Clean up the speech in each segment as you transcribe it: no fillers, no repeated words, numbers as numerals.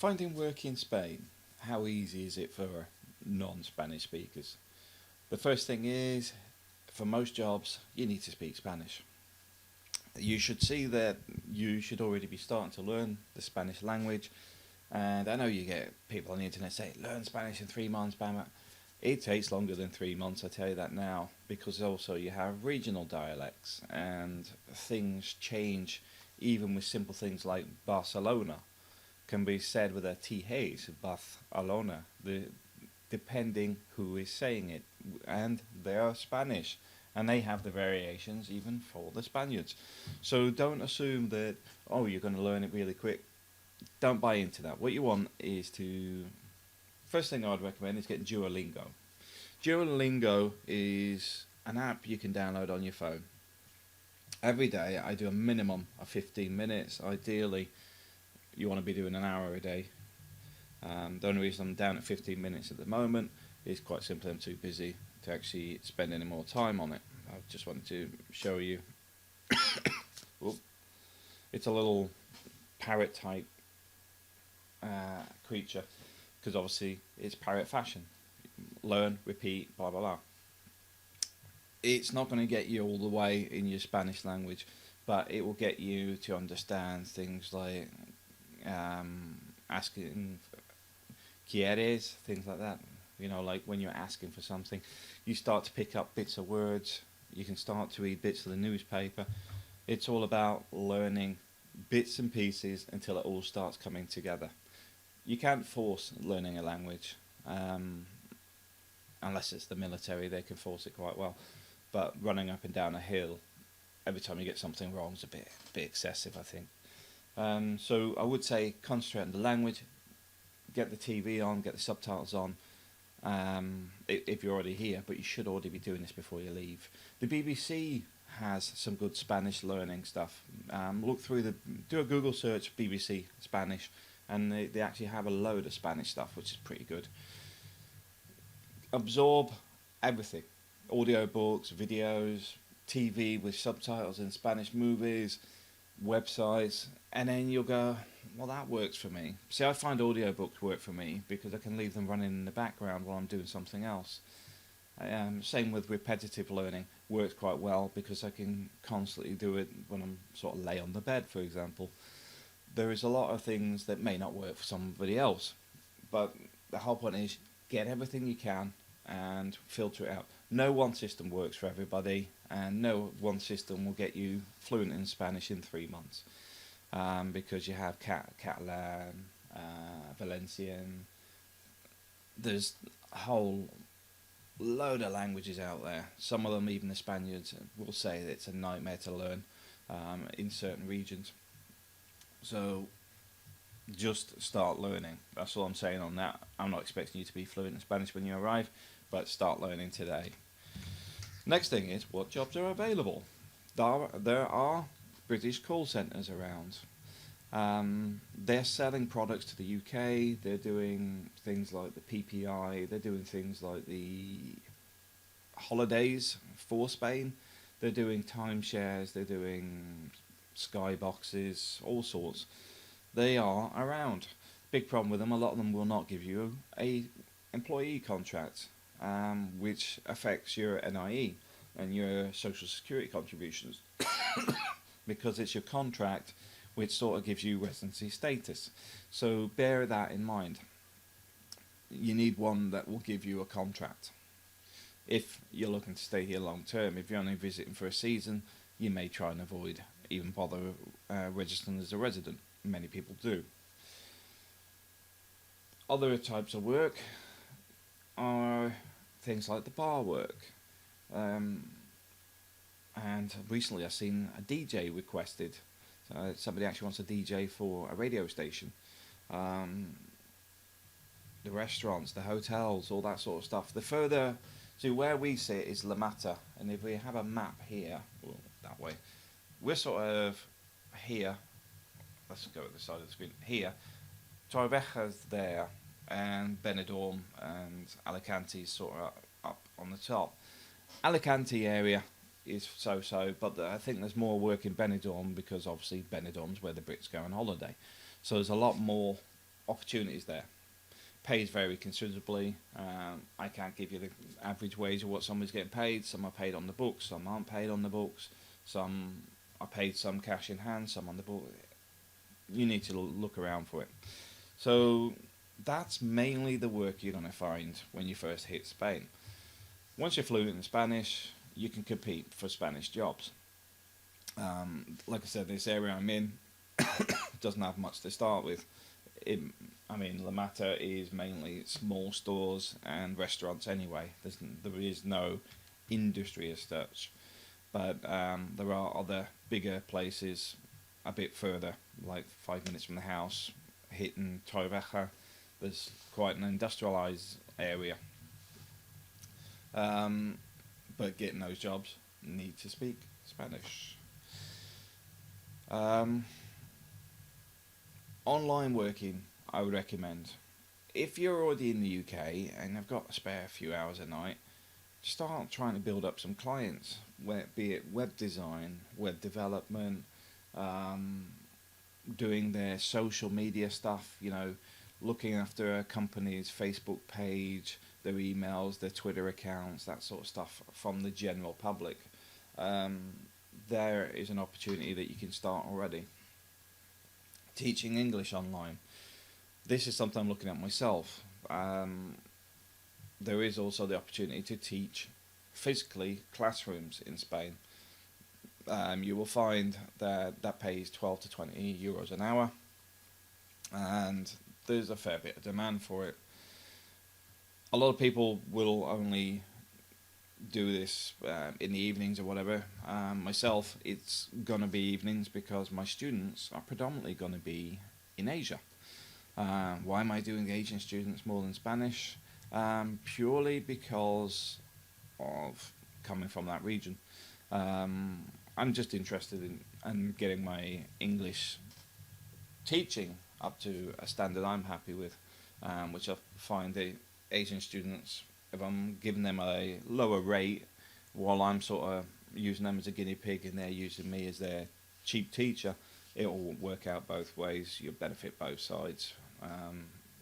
Finding work in Spain, how easy is it for non-Spanish speakers? The first thing is, for most jobs, you need to speak Spanish. You should see that you should already be starting to learn the Spanish language. And I know you get people on the internet say, learn Spanish in 3 months, bam. It takes longer than 3 months, I tell you that now, because also you have regional dialects and things change even with simple things like Barcelona can be said with a TH, Barcelona, depending who is saying it. And they are Spanish, and they have the variations even for the Spaniards. So don't assume that, oh, you're going to learn it really quick. Don't buy into that. What you want is to, first thing I'd recommend is get Duolingo. Duolingo is an app you can download on your phone. Every day I do a minimum of 15 minutes. Ideally, you want to be doing an hour a day. The only reason I'm down at 15 minutes at the moment is quite simply I'm too busy to actually spend any more time on it. I just wanted to show you. It's a little parrot type creature, because obviously it's parrot fashion. Learn, repeat, blah blah blah. It's not going to get you all the way in your Spanish language, but it will get you to understand things like asking quieres, things like that. You know, like when you're asking for something, you start to pick up bits of words. You can start to read bits of the newspaper. It's all about learning bits and pieces until it all starts coming together. You can't force learning a language, unless it's the military. They can force it quite well. But running up and down a hill, every time you get something wrong, is a bit excessive, I think. So I would say concentrate on the language, get the TV on, get the subtitles on, if you're already here, but you should already be doing this before you leave. The BBC has some good Spanish learning stuff. Do a Google search BBC Spanish, and they actually have a load of Spanish stuff, which is pretty good. Absorb everything. Audio books, videos, TV with subtitles in Spanish, movies, websites, and then you'll go, well, that works for me. See, I find audiobooks work for me because I can leave them running in the background while I'm doing something else. Same with repetitive learning, works quite well because I can constantly do it when I'm sort of lay on the bed, for example. There is a lot of things that may not work for somebody else, but the whole point is get everything you can and filter it out. No one system works for everybody, and no one system will get you fluent in Spanish in 3 months, because you have Catalan, Valencian. There's a whole load of languages out there. Some of them, even the Spaniards, will say that it's a nightmare to learn in certain regions. So just start learning. That's all I'm saying on that. I'm not expecting you to be fluent in Spanish when you arrive, but start learning today. Next thing is, what jobs are available? There are British call centres around. They're selling products to the UK. They're doing things like the PPI. They're doing things like the holidays for Spain. They're doing timeshares. They're doing skyboxes, all sorts. They are around. Big problem with them, a lot of them will not give you a employee contract, which affects your NIE and your social security contributions, because it's your contract which sort of gives you residency status. So bear that in mind. You need one that will give you a contract. If you're looking to stay here long term, if you're only visiting for a season, you may try and avoid even bother registering as a resident. Many people do. Other types of work are things like the bar work. And recently I've seen a DJ requested. Somebody actually wants a DJ for a radio station. The restaurants, the hotels, all that sort of stuff. The further to where we sit is La Mata, and if we have a map here, well, that way, we're sort of here. Let's go at the side of the screen. Here, Torrevieja's there, and Benidorm and Alicante is sort of up on the top. Alicante area is so-so, but I think there's more work in Benidorm because obviously Benidorm's where the Brits go on holiday. So there's a lot more opportunities there. Pays vary considerably. I can't give you the average wage of what somebody's getting paid. Some are paid on the books, some aren't paid on the books, some are paid some cash in hand, some on the book. You need to look around for it. So that's mainly the work you're going to find when you first hit Spain. Once you're fluent in Spanish, you can compete for Spanish jobs. Like I said, this area I'm in doesn't have much to start with. La Mata is mainly small stores and restaurants anyway. There is no industry as such, but there are other bigger places a bit further, like 5 minutes from the house, hitting Torrevieja. There's quite an industrialised area. But getting those jobs, need to speak Spanish. Online working, I would recommend. If you're already in the UK and have got a spare few hours a night, start trying to build up some clients, be it web design, web development, doing their social media stuff, looking after a company's Facebook page, their emails, their Twitter accounts, that sort of stuff from the general public. There is an opportunity that you can start already. Teaching English online. This is something I'm looking at myself. There is also the opportunity to teach physically classrooms in Spain. You will find that pays 12 to 20 euros an hour, and there's a fair bit of demand for it. A lot of people will only do this in the evenings or whatever. Myself, it's going to be evenings because my students are predominantly going to be in Asia. Why am I doing the Asian students more than Spanish? Purely because of coming from that region. I'm just interested in getting my English teaching up to a standard I'm happy with, which I find the Asian students, if I'm giving them a lower rate while I'm sort of using them as a guinea pig and they're using me as their cheap teacher, it will work out both ways. You'll benefit both sides,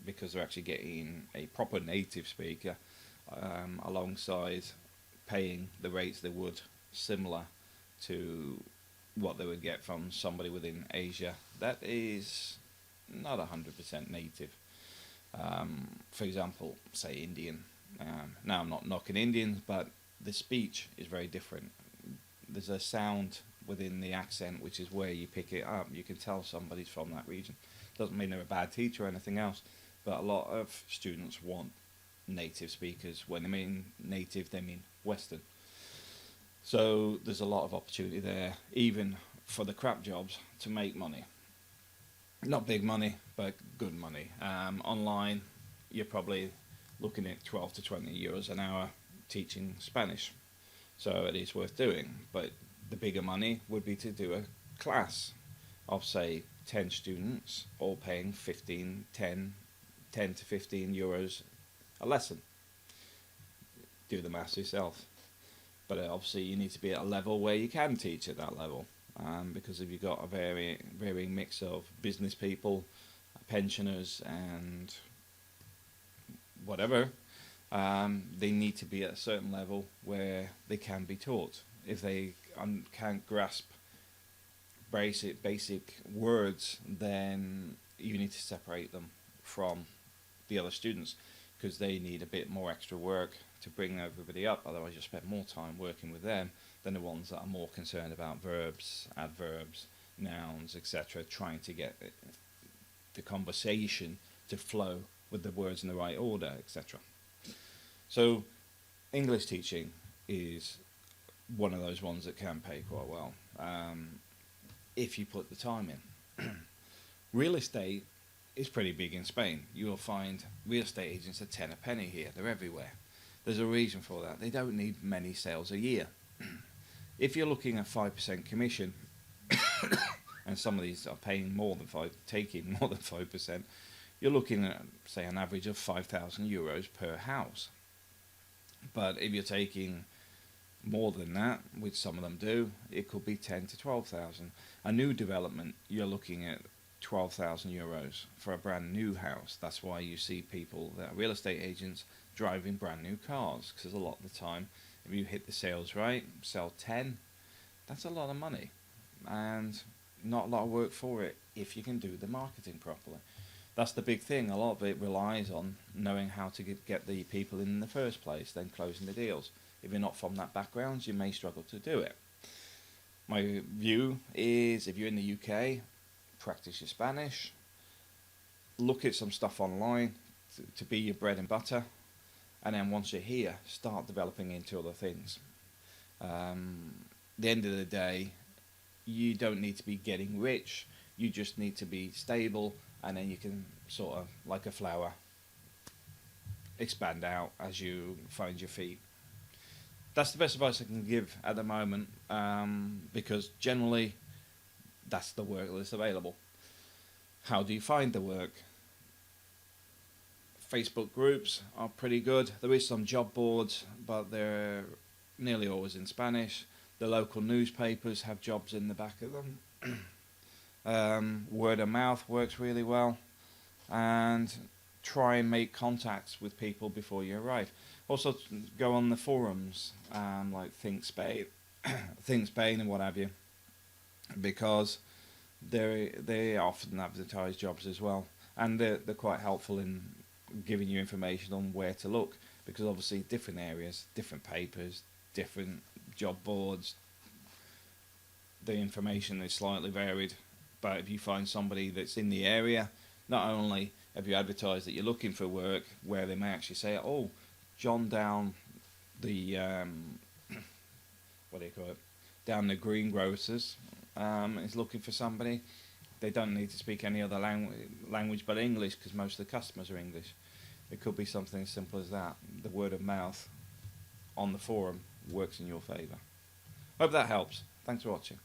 because they're actually getting a proper native speaker alongside paying the rates they would similar to what they would get from somebody within Asia that is not 100% native. For example, say Indian. Now I'm not knocking Indians, but the speech is very different. There's a sound within the accent which is where you pick it up. You can tell somebody's from that region. Doesn't mean they're a bad teacher or anything else, but a lot of students want native speakers. When they mean native, they mean Western. So there's a lot of opportunity there, even for the crap jobs, to make money. Not big money, but good money. Online, you're probably looking at 12 to 20 euros an hour teaching Spanish. So it is worth doing. But the bigger money would be to do a class of, say, 10 students, all paying 10 to 15 euros a lesson. Do the maths yourself. But obviously you need to be at a level where you can teach at that level. Because if you've got a varying mix of business people, pensioners and whatever, they need to be at a certain level where they can be taught. If they can't grasp basic words, then you need to separate them from the other students, because they need a bit more extra work to bring everybody up. Otherwise you'll spend more time working with them than the ones that are more concerned about verbs, adverbs, nouns, etc., trying to get the conversation to flow with the words in the right order, etc. So English teaching is one of those ones that can pay quite well, if you put the time in. Real estate is pretty big in Spain. You will find real estate agents are 10 a penny here. They're everywhere. There's a reason for that. They don't need many sales a year. If you're looking at 5% commission, and some of these are paying more than taking more than 5%, you're looking at, say, an average of 5,000 euros per house. But if you're taking more than that, which some of them do, it could be 10 to 12,000. A new development, you're looking at €12,000 for a brand new house. That's why you see people that are real estate agents driving brand new cars, because a lot of the time, if you hit the sales rate, sell 10, that's a lot of money, and not a lot of work for it if you can do the marketing properly. That's the big thing. A lot of it relies on knowing how to get the people in the first place, then closing the deals. If you're not from that background, you may struggle to do it. My view is, if you're in the UK, practice your Spanish, look at some stuff online to be your bread and butter, and then once you're here, start developing into other things. The end of the day, you don't need to be getting rich, you just need to be stable, and then you can sort of, like a flower, expand out as you find your feet. That's the best advice I can give at the moment, because generally that's the work that's available. How do you find the work? Facebook groups are pretty good. There is some job boards, but they're nearly always in Spanish. The local newspapers have jobs in the back of them. Word of mouth works really well, and try and make contacts with people before you arrive. Also, go on the forums, like Think Spain, Think Spain, and what have you, because they often advertise jobs as well, and they're quite helpful in giving you information on where to look, because obviously different areas, different papers, different job boards, the information is slightly varied. But if you find somebody that's in the area, not only have you advertised that you're looking for work, where they may actually say, oh, John down the what do you call it, down the greengrocers is looking for somebody. They don't need to speak any other language but English, because most of the customers are English. It could be something as simple as that. The word of mouth on the forum works in your favour. Hope that helps. Thanks for watching.